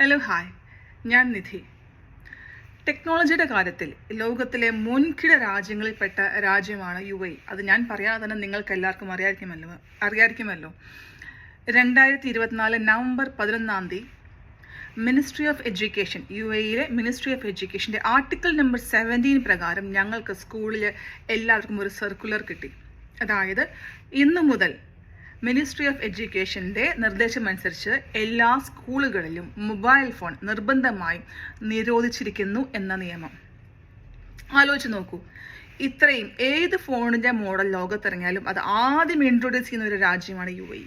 Hello hi, ഞാൻ നിധി. ടെക്നോളജിയുടെ കാര്യത്തിൽ ലോകത്തിലെ മുൻകിട രാജ്യങ്ങളിൽപ്പെട്ട രാജ്യമാണ് UAE. അത് ഞാൻ പറയാതെ തന്നെ നിങ്ങൾക്ക് എല്ലാവർക്കും അറിയായിരിക്കുമല്ലോ. 2024 നവംബർ 11 മിനിസ്ട്രി ഓഫ് എഡ്യൂക്കേഷൻ, UAEയിലെ മിനിസ്ട്രി ഓഫ് എഡ്യൂക്കേഷൻ്റെ ആർട്ടിക്കിൾ നമ്പർ 17 പ്രകാരം ഞങ്ങൾക്ക് സ്കൂളിൽ എല്ലാവർക്കും ഒരു സർക്കുലർ കിട്ടി. അതായത് ഇന്നു മുതൽ മിനിസ്ട്രി ഓഫ് എഡ്യൂക്കേഷൻ്റെ നിർദ്ദേശമനുസരിച്ച് എല്ലാ സ്കൂളുകളിലും മൊബൈൽ ഫോൺ നിർബന്ധമായും നിരോധിച്ചിരിക്കുന്നു എന്ന നിയമം. ആലോചിച്ച് നോക്കൂ, ഇത്രയും ഏത് ഫോണിൻ്റെ മോഡൽ ലോകത്തിറങ്ങിയാലും അത് ആദ്യം ഇൻട്രൊഡ്യൂസ് ചെയ്യുന്ന ഒരു രാജ്യമാണ് UAE.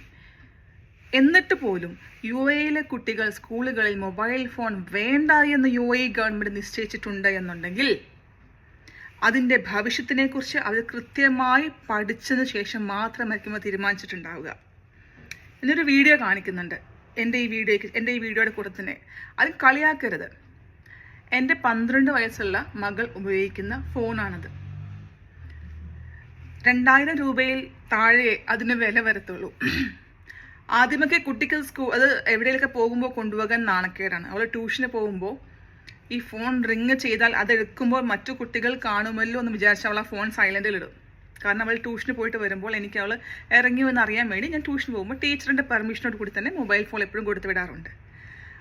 എന്നിട്ട് പോലും UAEയിലെ കുട്ടികൾ സ്കൂളുകളിൽ മൊബൈൽ ഫോൺ വേണ്ട എന്ന് UAE ഗവൺമെൻറ് നിശ്ചയിച്ചിട്ടുണ്ട് എന്നുണ്ടെങ്കിൽ അതിൻ്റെ ഭവിഷ്യത്തിനെക്കുറിച്ച് അവർ കൃത്യമായി പഠിച്ചതിന് ശേഷം മാത്രമായിരിക്കും തീരുമാനിച്ചിട്ടുണ്ടാവുക. എന്നൊരു വീഡിയോ കാണിക്കുന്നുണ്ട് എൻ്റെ ഈ വീഡിയോയുടെ കൂടെ തന്നെ. അത് കളിയാക്കരുത്. എൻ്റെ 12 വയസ്സുള്ള മകൾ ഉപയോഗിക്കുന്ന ഫോണാണത്. 2000 രൂപയിൽ താഴെ അതിന് വില വരത്തുള്ളൂ. ആദ്യമൊക്കെ കുട്ടിക്ക് അത് എവിടെയൊക്കെ പോകുമ്പോൾ കൊണ്ടുപോകാൻ നാണക്കേടാണ്. അവൾ ട്യൂഷന് പോകുമ്പോൾ ഈ ഫോൺ റിങ് ചെയ്താൽ അതെടുക്കുമ്പോൾ മറ്റു കുട്ടികൾ കാണുമല്ലോ എന്ന് വിചാരിച്ച് അവൾ ആ ഫോൺ സൈലൻറ്റിലിടും. കാരണം അവൾ ട്യൂഷന് പോയിട്ട് വരുമ്പോൾ എനിക്ക് അവൾ ഇറങ്ങിയോ എന്ന് അറിയാൻ വേണ്ടി ഞാൻ ട്യൂഷന് പോകുമ്പോൾ ടീച്ചറിൻ്റെ പെർമിഷനോട് കൂടി തന്നെ മൊബൈൽ ഫോൺ എപ്പോഴും കൊടുത്തു വിടാറുണ്ട്.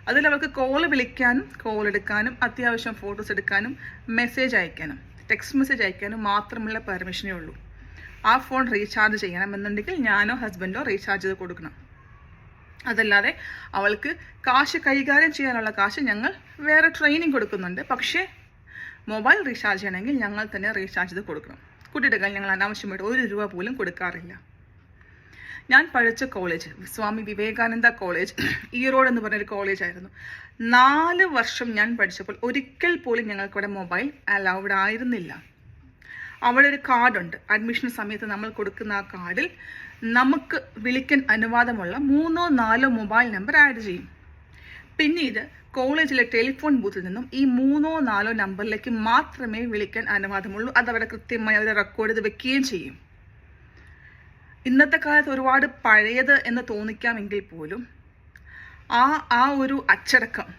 അതിൽ അവൾക്ക് കോൾ വിളിക്കാനും കോൾ എടുക്കാനും അത്യാവശ്യം ഫോട്ടോസ് എടുക്കാനും മെസ്സേജ് അയക്കാനും ടെക്സ്റ്റ് മെസ്സേജ് അയക്കാനും മാത്രമുള്ള പെർമിഷനേ ഉള്ളൂ. ആ ഫോൺ റീചാർജ് ചെയ്യണം എന്നുണ്ടെങ്കിൽ ഞാനോ ഹസ്ബൻഡോ റീചാർജ് ചെയ്ത് കൊടുക്കണം. അതല്ലാതെ അവൾക്ക് കാശ് കൈകാര്യം ചെയ്യാനുള്ള കാശ് ഞങ്ങൾ വേറെ ട്രെയിനിങ് കൊടുക്കുന്നുണ്ട്. പക്ഷേ മൊബൈൽ റീചാർജ് ചെയ്യണമെങ്കിൽ ഞങ്ങൾ തന്നെ റീചാർജ് ചെയ്ത് കൊടുക്കണം. കുട്ടിയുടെ കയ്യിൽ ഞങ്ങൾ അനാവശ്യമായിട്ട് 1 രൂപ പോലും കൊടുക്കാറില്ല. ഞാൻ പഠിച്ച കോളേജ് സ്വാമി വിവേകാനന്ദ കോളേജ്, ഈറോഡ് എന്ന് പറഞ്ഞൊരു കോളേജായിരുന്നു. 4 വർഷം ഞാൻ പഠിച്ചപ്പോൾ ഒരിക്കൽ പോലും ഞങ്ങൾക്കിവിടെ മൊബൈൽ അലൗഡ് ആയിരുന്നില്ല. അവിടെ ഒരു കാർഡുണ്ട്. അഡ്മിഷൻ സമയത്ത് നമ്മൾ കൊടുക്കുന്ന ആ കാർഡിൽ നമുക്ക് വിളിക്കാൻ അനുവാദമുള്ള 3-4 മൊബൈൽ നമ്പർ ആഡ് ചെയ്യും. പിന്നീട് കോളേജിലെ ടെലിഫോൺ ബൂത്തിൽ നിന്നും ഈ 3-4 നമ്പറിലേക്ക് മാത്രമേ വിളിക്കാൻ അനുവാദമുള്ളൂ. അതവിടെ കൃത്യമായി അവർ റെക്കോർഡ് ചെയ്ത് വെക്കുകയും ചെയ്യും. ഇന്നത്തെ കാലത്ത് ഒരുപാട് പഴയത് എന്ന് തോന്നിക്കാമെങ്കിൽ പോലും ആ ഒരു അച്ചടക്കം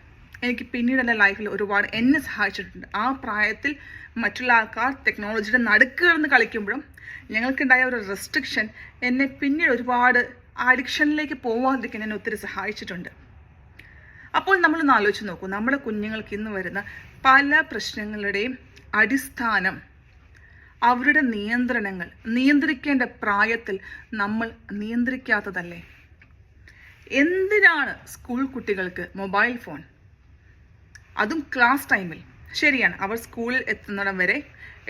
എനിക്ക് പിന്നീട് എൻ്റെ ലൈഫിൽ ഒരുപാട് എന്നെ സഹായിച്ചിട്ടുണ്ട്. ആ പ്രായത്തിൽ മറ്റുള്ള ആൾക്കാർ ടെക്നോളജിയുടെ നടുക്ക് കിടന്ന് കളിക്കുമ്പോഴും ഞങ്ങൾക്കുണ്ടായ ഒരു റെസ്ട്രിക്ഷൻ എന്നെ പിന്നീട് ഒരുപാട് അഡിക്ഷനിലേക്ക് പോവാതിരിക്കാൻ എന്നെ ഒത്തിരി സഹായിച്ചിട്ടുണ്ട്. അപ്പോൾ നമ്മളൊന്ന് ആലോചിച്ച് നോക്കൂ, നമ്മുടെ കുഞ്ഞുങ്ങൾക്ക് ഇന്ന് വരുന്ന പല പ്രശ്നങ്ങളുടെയും അടിസ്ഥാനം അവരുടെ നിയന്ത്രണങ്ങൾ നിയന്ത്രിക്കേണ്ട പ്രായത്തിൽ നമ്മൾ നിയന്ത്രിക്കാത്തതല്ലേ? എന്തിനാണ് സ്കൂൾ കുട്ടികൾക്ക് മൊബൈൽ ഫോൺ, അതും ക്ലാസ് ടൈമിൽ? ശരിയാണ്, അവർ സ്കൂളിൽ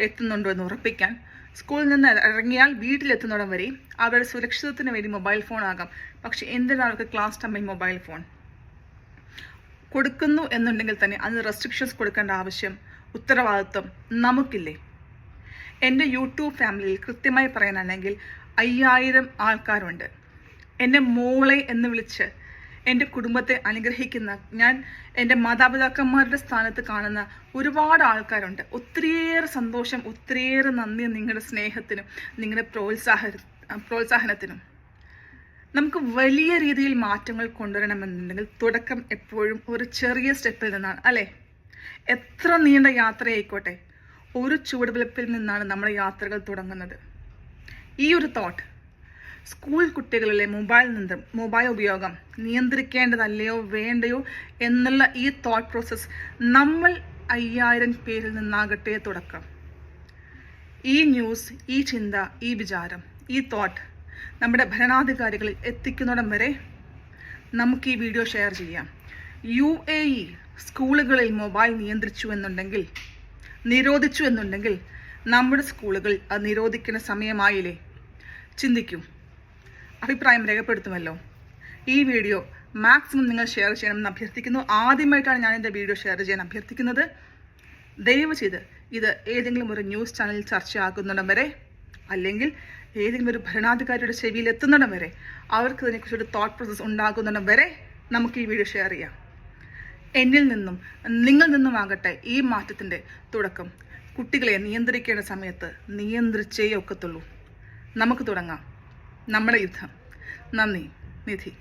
എത്തുന്നുണ്ടോ എന്ന് ഉറപ്പിക്കാൻ, സ്കൂളിൽ നിന്ന് ഇറങ്ങിയാൽ വീട്ടിലെത്തുന്നിടം വരെ അവരുടെ സുരക്ഷിതത്തിന് വേണ്ടി മൊബൈൽ ഫോൺ ആകാം. പക്ഷെ എന്തിനാണ് അവർക്ക് ക്ലാസ് ടൈമിൽ മൊബൈൽ ഫോൺ കൊടുക്കുന്നു എന്നുണ്ടെങ്കിൽ തന്നെ അതിന് റെസ്ട്രിക്ഷൻസ് കൊടുക്കേണ്ട ആവശ്യം, ഉത്തരവാദിത്വം നമുക്കില്ലേ? എൻ്റെ യൂട്യൂബ് ഫാമിലിയിൽ കൃത്യമായി പറയാനാണെങ്കിൽ 5000 ആൾക്കാരുണ്ട്. എൻ്റെ മോളെ എന്ന് വിളിച്ച് എൻ്റെ കുടുംബത്തെ അനുഗ്രഹിക്കുന്ന, ഞാൻ എൻ്റെ മാതാപിതാക്കന്മാരുടെ സ്ഥാനത്ത് കാണുന്ന ഒരുപാട് ആൾക്കാരുണ്ട്. ഒത്തിരിയേറെ സന്തോഷം, ഒത്തിരിയേറെ നന്ദി നിങ്ങളുടെ സ്നേഹത്തിനും നിങ്ങളുടെ പ്രോത്സാഹനത്തിനും. നമുക്ക് വലിയ രീതിയിൽ മാറ്റങ്ങൾ കൊണ്ടുവരണമെന്നുണ്ടെങ്കിൽ തുടക്കം എപ്പോഴും ഒരു ചെറിയ സ്റ്റെപ്പിൽ നിന്നാണ്, അല്ലേ? എത്ര നീണ്ട യാത്രയായിക്കോട്ടെ, ഒരു ചുവടുവെപ്പിൽ നിന്നാണ് നമ്മുടെ യാത്രകൾ തുടങ്ങുന്നത്. ഈ ഒരു തോട്ട് സ്കൂൾ കുട്ടികളിലെ മൊബൈൽ ഉപയോഗം നിയന്ത്രിക്കേണ്ടതല്ലയോ വേണ്ടയോ എന്നുള്ള ഈ തോട്ട് പ്രോസസ്സ് നമ്മൾ 5000 പേരിൽ നിന്നാകട്ടെ തുടക്കം. ഈ ന്യൂസ്, ഈ ചിന്ത, ഈ വിചാരം, ഈ തോട്ട് നമ്മുടെ ഭരണാധികാരികളിൽ എത്തിക്കുന്നിടം വരെ നമുക്ക് ഈ വീഡിയോ ഷെയർ ചെയ്യാം. UAE സ്കൂളുകളിൽ മൊബൈൽ നിരോധിച്ചു എന്നുണ്ടെങ്കിൽ നമ്മുടെ സ്കൂളുകൾ അത് നിരോധിക്കുന്ന സമയമായില്ലേ? ചിന്തിക്കൂ, അഭിപ്രായം രേഖപ്പെടുത്തുമല്ലോ. ഈ വീഡിയോ മാക്സിമം നിങ്ങൾ ഷെയർ ചെയ്യണമെന്ന് അഭ്യർത്ഥിക്കുന്നു. ആദ്യമായിട്ടാണ് ഞാൻ എൻ്റെ വീഡിയോ ഷെയർ ചെയ്യാൻ അഭ്യർത്ഥിക്കുന്നത്. ദയവ് ചെയ്ത് ഇത് ഏതെങ്കിലും ഒരു ന്യൂസ് ചാനലിൽ ചർച്ചയാകുന്നിടം വരെ, അല്ലെങ്കിൽ ഏതെങ്കിലും ഒരു ഭരണാധികാരിയുടെ ചെവിയിൽ എത്തുന്നിടം വരെ, അവർക്ക് ഇതിനെക്കുറിച്ചൊരു തോട്ട് പ്രോസസ് ഉണ്ടാകുന്നിടം വരെ നമുക്ക് ഈ വീഡിയോ ഷെയർ ചെയ്യാം. എന്നിൽ നിന്നും നിങ്ങളിൽ നിന്നുമാകട്ടെ ഈ മാറ്റത്തിൻ്റെ തുടക്കം. കുട്ടികളെ നിയന്ത്രിക്കേണ്ട സമയത്ത് നിയന്ത്രിച്ചേ ഒക്കത്തുള്ളൂ. നമുക്ക് തുടങ്ങാം നമ്മുടെ യുദ്ധം. നന്ദി, നിധി.